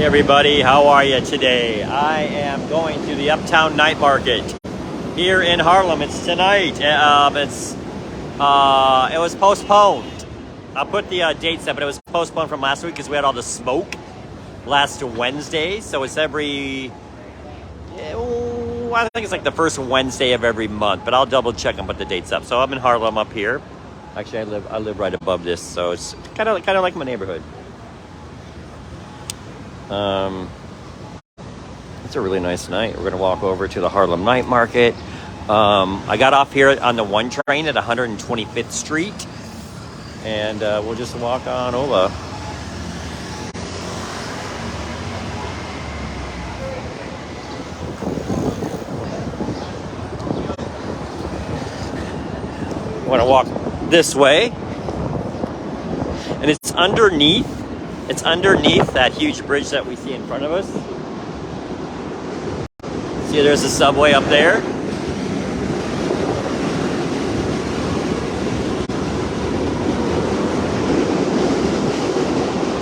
Hey everybody, how are you today? I am going to the Uptown Night Market here in Harlem. It's tonight. It was postponed. I'll put the dates up, but it was postponed from last week because we had all the smoke last Wednesday. So it's I think it's like the first Wednesday of every month, but I'll double check and put the dates up. So I'm in Harlem up here. Actually, I live right above this, so it's kind of like my neighborhood. It's a really nice night. We're gonna walk over to the Harlem Night Market. I got off here on the 1 train at 125th Street, and we'll just walk on over. I want to walk this way, and it's underneath that huge bridge that we see in front of us. See, there's a subway up there.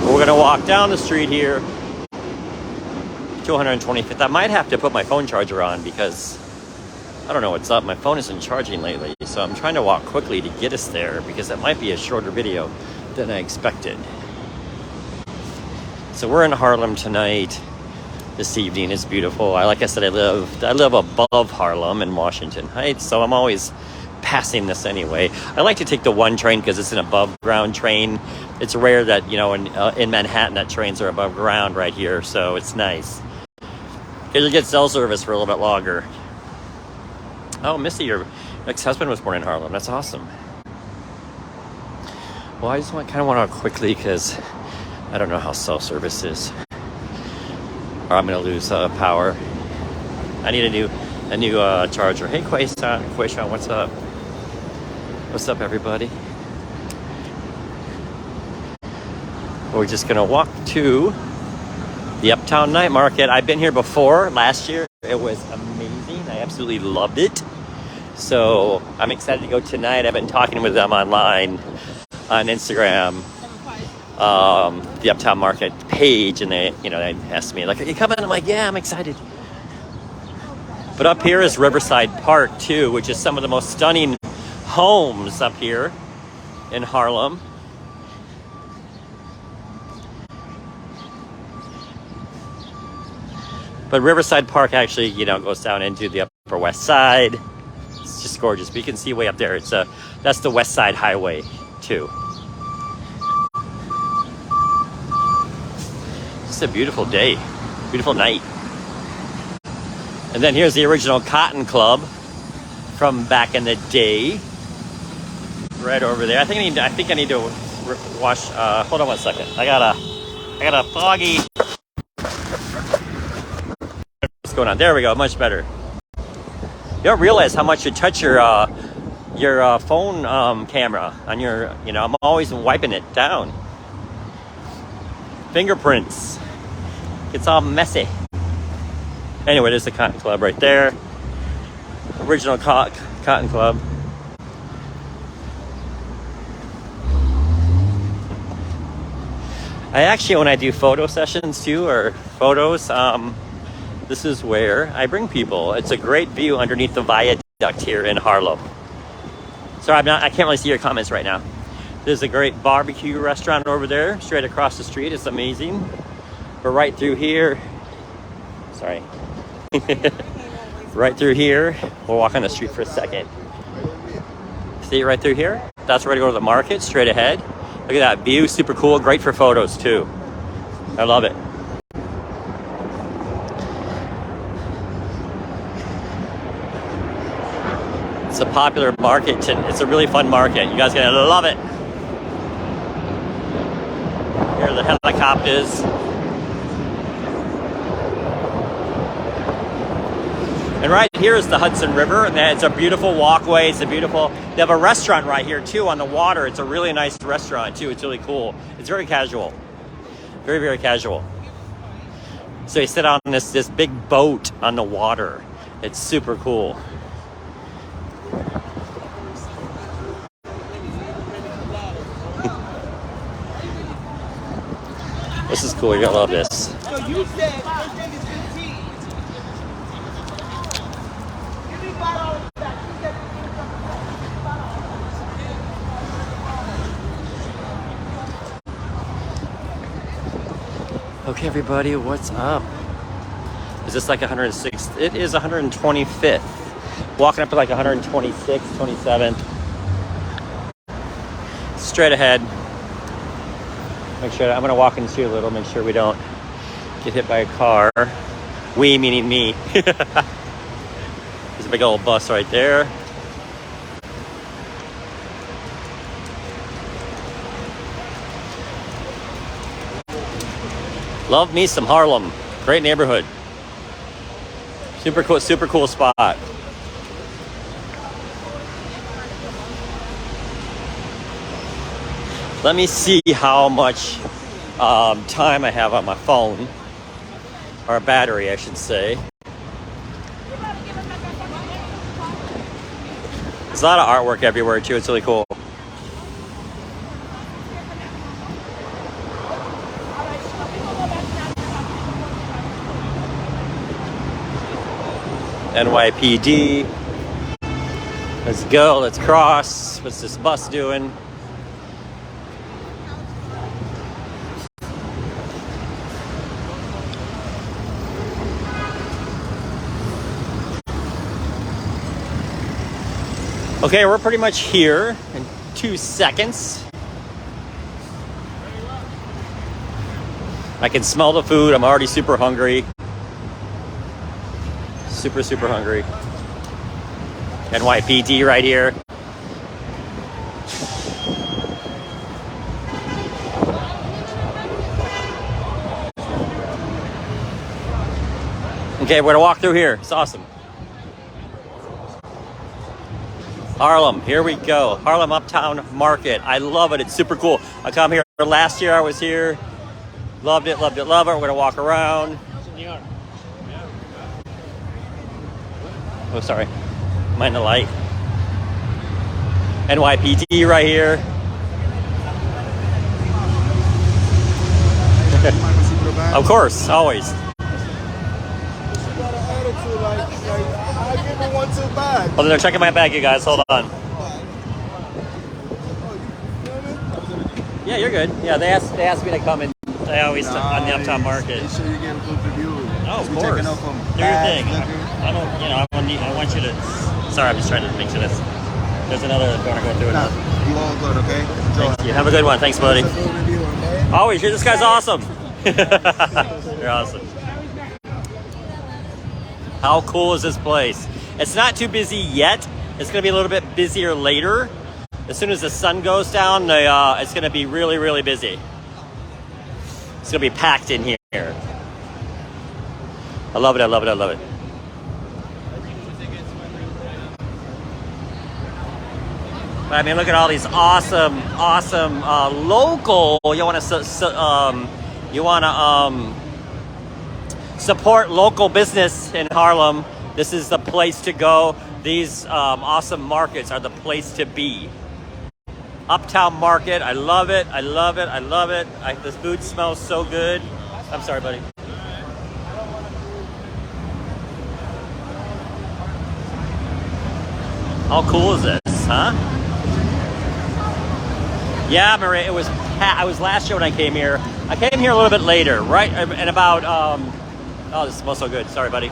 We're gonna walk down the street here to 125th. I might have to put my phone charger on because I don't know what's up. My phone isn't charging lately, so I'm trying to walk quickly to get us there because it might be a shorter video than I expected. So we're in Harlem tonight. This evening is beautiful. Like I said, I live above Harlem in Washington Heights, so I'm always passing this anyway. I like to take the 1 train because it's an above ground train. It's rare that, in Manhattan that trains are above ground right here, so it's nice. Because you get cell service for a little bit longer. Oh, Missy, your ex-husband was born in Harlem. That's awesome. Well, I just kind of want to quickly because I don't know how cell service is, or I'm gonna lose power. I need a new charger. Hey, Quayshawn, what's up? What's up, everybody? We're just gonna walk to the Uptown Night Market. I've been here before last year. It was amazing. I absolutely loved it. So I'm excited to go tonight. I've been talking with them online on Instagram. The Uptown Market page, and they asked me, like, are you coming? I'm like, yeah, I'm excited. But up here is Riverside Park too, which is some of the most stunning homes up here in Harlem. But Riverside Park actually, goes down into the Upper West Side. It's just gorgeous. But you can see way up there. That's the West Side Highway too. It's a beautiful day, beautiful night. And then here's the original Cotton Club from back in the day, right over there. I think I need to wash. Hold on one second. I got a foggy. What's going on? There we go. Much better. You don't realize how much you touch your phone camera on your. I'm always wiping it down. Fingerprints. It's all messy. Anyway, there's the Cotton Club right there. Original Cotton Club. I actually, when I do photo sessions too, or photos, this is where I bring people. It's a great view underneath the viaduct here in Harlem. Sorry, I can't really see your comments right now. There's a great barbecue restaurant over there, straight across the street. It's amazing. But right through here, sorry. Right through here, we'll walk on the street for a second. See right through here? That's where to go to the market, straight ahead. Look at that view, super cool, great for photos too. I love it. It's a popular market. It's a really fun market. You guys are gonna love it. Here are the helicopters. And right here is the Hudson River, and it's a beautiful walkway. They have a restaurant right here too on the water. It's a really nice restaurant too. It's really cool. It's very casual. Very, very casual. So you sit on this big boat on the water. It's super cool. This is cool. You're gonna love this. So you said first thing is 15. Give me $5 back. You said Okay, everybody, what's up? Is this like 106th? It is 125th. Walking up to like 126th, 27th. Straight ahead. Make sure I'm gonna walk into a little. Make sure we don't get hit by a car. We meaning me. There's a big old bus right there. Love me some Harlem. Great neighborhood. Super cool spot. Let me see how much time I have on my phone. Or battery, I should say. There's a lot of artwork everywhere too. It's really cool. NYPD. Let's go. Let's cross. What's this bus doing? Okay, we're pretty much here in 2 seconds. I can smell the food. I'm already super hungry. Super hungry. NYPD right here. Okay, we're gonna walk through here. It's awesome. Harlem, here we go. Harlem Uptown Market. I love it. It's super cool. I come here last year. I was here. Loved it. We're gonna walk around. Oh, sorry. Mind the light. NYPD right here. Of course, always. Oh, they're checking my bag, you guys. Hold on. Yeah, you're good. Yeah, they asked me to come in. They always on the Uptown Market. Make sure you get a good review. Oh, of course. Do your thing. I don't. I want you to. Sorry, I'm just trying to make sure this. There's another. Going to go through it. You all good, okay? Thank you. Have a good one. Thanks, buddy. Always. This guy's awesome. You're awesome. How cool is this place? It's not too busy yet. It's going to be a little bit busier later. As soon as the sun goes down, it's going to be really busy. It's going to be packed in here. I love it. I mean, look at all these awesome local. You want to support local business in Harlem. This is the place to go. These awesome markets are the place to be. Uptown Market. I love it. The food smells so good. I'm sorry, buddy. How cool is this, huh? Yeah, Maria, I was last year when I came here. I came here a little bit later, right? And about, oh, this smells so good. Sorry, buddy.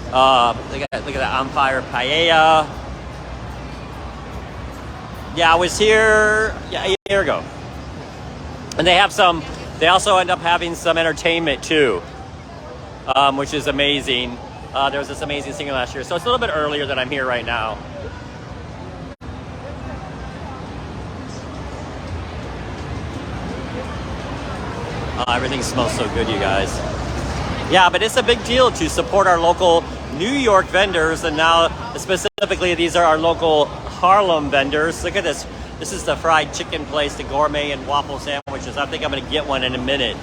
Look at that on fire paella. Yeah, I was here a year ago. And they also end up having some entertainment too, which is amazing. There was this amazing singer last year. So it's a little bit earlier than I'm here right now. Everything smells so good, you guys. Yeah, but it's a big deal to support our local New York vendors, and now specifically these are our local Harlem vendors. Look at this. This is the fried chicken place, the gourmet and waffle sandwiches. I think I'm going to get one in a minute.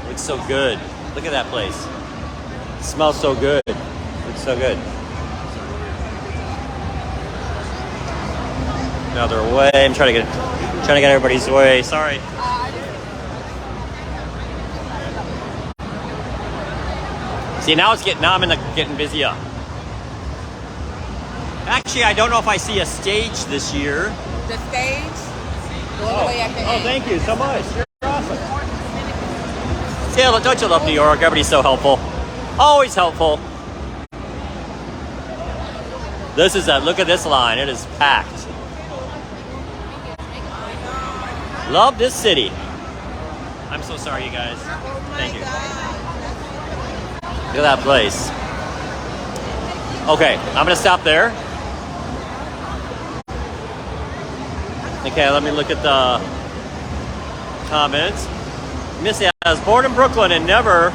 Looks so good. Look at that place. It smells so good. Looks so good. Another way. I'm trying to get everybody's way. Sorry. See, now it's getting busy up. Actually, I don't know if I see a stage this year. The stage? All the way at the end. Thank you so much. You're awesome. Yeah, don't you love New York? Everybody's so helpful. Always helpful. Look at this line. It is packed. Love this city. I'm so sorry, you guys. Thank you. Look at that place. Okay, I'm gonna stop there. Okay, let me look at the comments. Missy, I was born in Brooklyn and never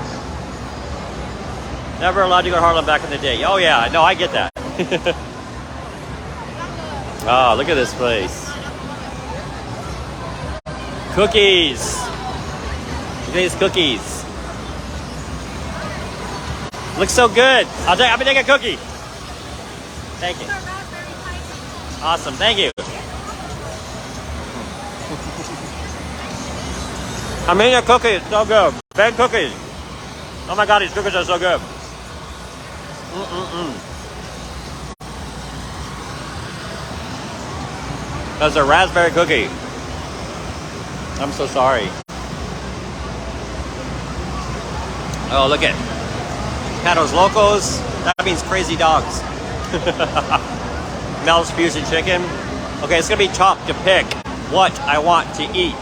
allowed to go to Harlem back in the day. Oh yeah, no, I get that. Oh, look at this place. Cookies. Look at these cookies. Looks so good. I'm gonna take a cookie. Thank you. Awesome, thank you. I made a cookie, it's so good. Baked cookies. Oh my God, these cookies are so good. That's a raspberry cookie. I'm so sorry. Oh, look at Patos Locos. That means crazy dogs. Mel's Fusion Chicken. Okay, it's gonna be tough to pick what I want to eat.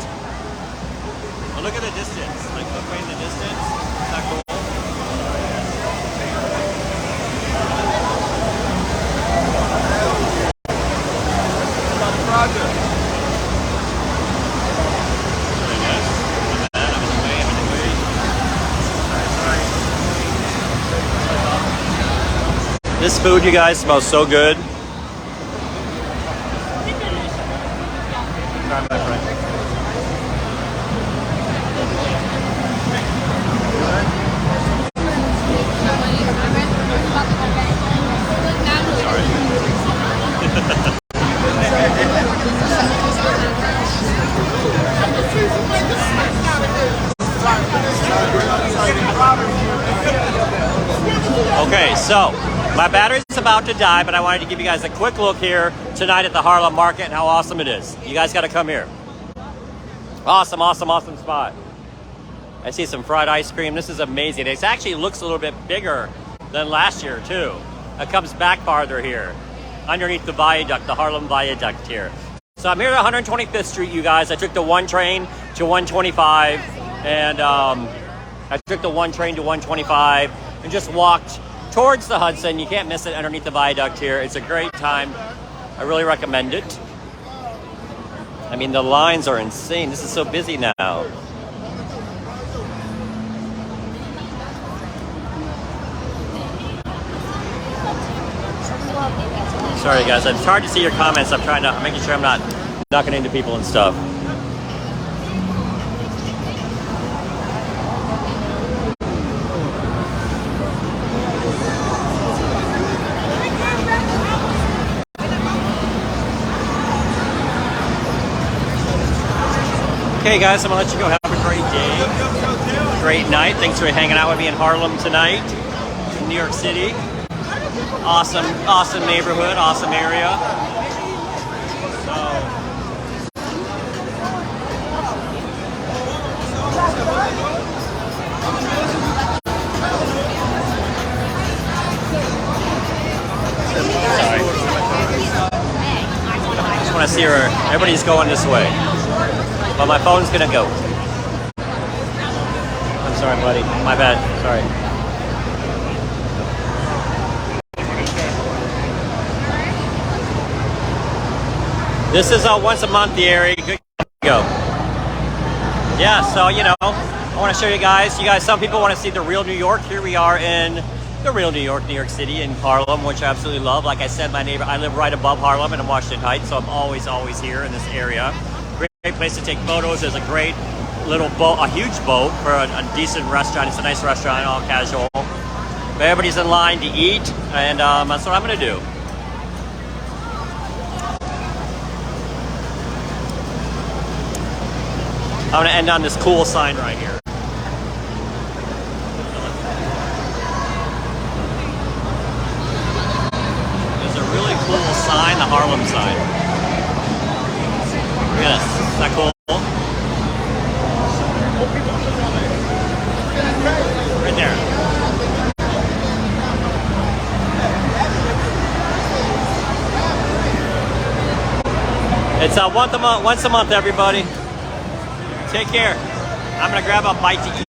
But look at the distance. Like, look way in the distance. Is that cool? This food, you guys, smells so good. Okay, so my battery's about to die, but I wanted to give you guys a quick look here tonight at the Harlem Market and how awesome it is. You guys got to come here. Awesome, awesome, awesome spot. I see some fried ice cream. This is amazing. It actually looks a little bit bigger than last year, too. It comes back farther here, underneath the viaduct, the Harlem Viaduct here. So I'm here at 125th Street, you guys. I took the one train to 125, and I took the one train to 125 and just walked towards the Hudson. You can't miss it underneath the viaduct here. It's a great time. I really recommend it. I mean, the lines are insane. This is so busy now. Sorry, guys. It's hard to see your comments. I'm making sure I'm not knocking into people and stuff. Okay, guys, I'm gonna let you go. Have a great day, great night. Thanks for hanging out with me in Harlem tonight, in New York City. Awesome, awesome neighborhood, awesome area. Sorry. I just want to see where everybody's going this way. But my phone's gonna go. I'm sorry, buddy. My bad. Sorry. This is once a month, the area. Good to go. Yeah, so, you know, I want to show you guys. Some people want to see the real New York. Here we are in the real New York City, in Harlem, which I absolutely love. Like I said, I live right above Harlem and in Washington Heights, so I'm always here in this area. Great place to take photos. There's a great little boat, a huge boat for a decent restaurant. It's a nice restaurant, all casual. But everybody's in line to eat, and that's what I'm going to do. I'm going to end on this cool sign right here. sign, the Harlem sign. Look at this. Is that cool? Right there. It's once a month, everybody. Take care. I'm gonna grab a bite to eat.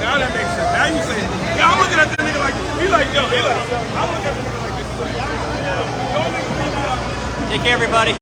Now that makes sense. Now you say, yeah, I'm looking at that nigga like this. He like, yo, he like, I'm looking at the nigga like this. Take care, everybody.